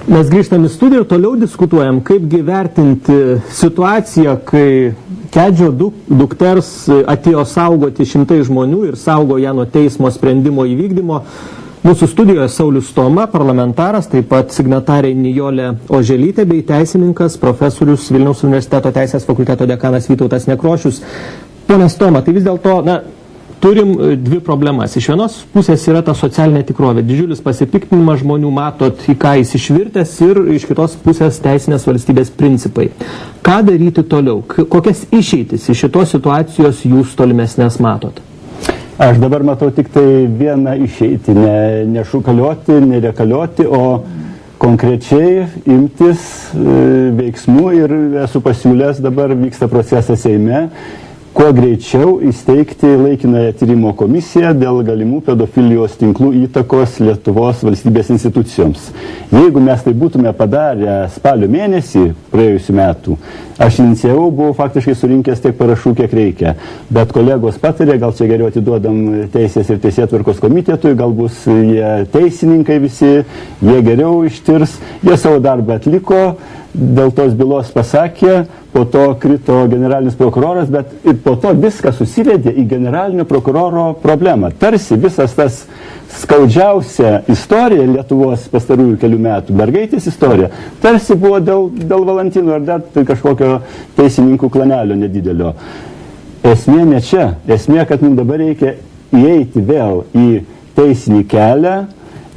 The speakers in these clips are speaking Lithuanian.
Mes grįžtam į studiją ir toliau diskutuojam, kaipgi vertinti situaciją, kai Kedžio dukters atėjo saugoti šimtai žmonių ir saugo ją nuo teismo sprendimo įvykdymo. Mūsų studijoje Saulius Stoma, parlamentaras, taip pat signatarė Nijolė Oželytė bei teisininkas, profesorius Vilniaus universiteto teisės fakulteto dekanas Vytautas Nekrošius. Pone Stoma, tai vis dėlto, turim dvi problemas. Iš vienos pusės yra ta socialinė tikrovė, didžiulis pasipiktinimas žmonių, matot, į ką jis išvirtęs, ir iš kitos pusės teisinės valstybės principai. Ką daryti toliau? Kokias išeitis iš šitos situacijos jūs tolimesnės matot? Aš dabar matau tik tai vieną išeitį, ne šūkalioti, nerekalioti, o konkrečiai imtis veiksmų, ir esu pasiūlęs, dabar vyksta procesas Seime, kuo greičiau įsteigti laikinąją tyrimo komisiją dėl galimų pedofilijos tinklų įtakos Lietuvos valstybės institucijoms. Jeigu mes tai būtume padarę spalio mėnesį praėjusių metų, aš inicijavau, buvau faktiškai surinkęs tiek parašų, kiek reikia. Bet kolegos patarė, gal čia geriau atiduodam Teisės ir Teisėtvarkos komitetui, gal bus jie teisininkai visi, jie geriau ištirs, jie savo darbą atliko, dėl tos bylos pasakė, po to krito generalinis prokuroras, bet ir po to viskas susivedė į generalinio prokuroro problemą. Tarsi visas tas skaudžiausia istorija Lietuvos pastarųjų kelių metų, mergaitės istorija, tarsi buvo dėl Valantino ar dar kažkokio teisininkų klanelio nedidelio. Esmė ne čia. Esmė, kad mums dabar reikia įeiti vėl į teisinį kelią,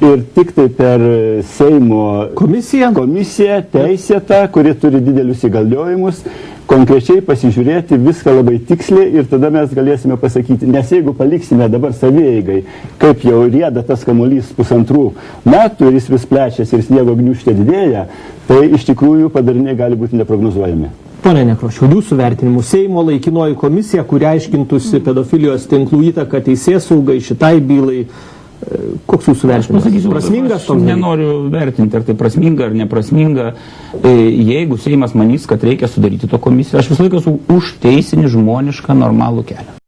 ir tik tai per Seimo komisiją teisėtą, kuri turi didelius įgaliojimus, konkrečiai pasižiūrėti viską labai tiksliai, ir tada mes galėsime pasakyti, nes jeigu paliksime dabar savieigai, kaip jau rieda tas kamuolys 1,5 metų ir jis vis plečiasi ir sniego gniūžtė didėja, tai iš tikrųjų padariniai gali būti neprognozuojami. Pone Nekrošiau, jūsų vertinimu, Seimo laikinoji komisija, kuri aiškintųsi pedofilijos tinklų įtaką teisėsaugai šitai bylai, koks jūsų vertinimas? Prasmingas? Aš nenoriu vertinti, ar tai prasminga ar neprasminga. Jeigu Seimas manys, kad reikia sudaryti to komisiją, aš visą laiką esu už teisinį, žmonišką, normalų kelią.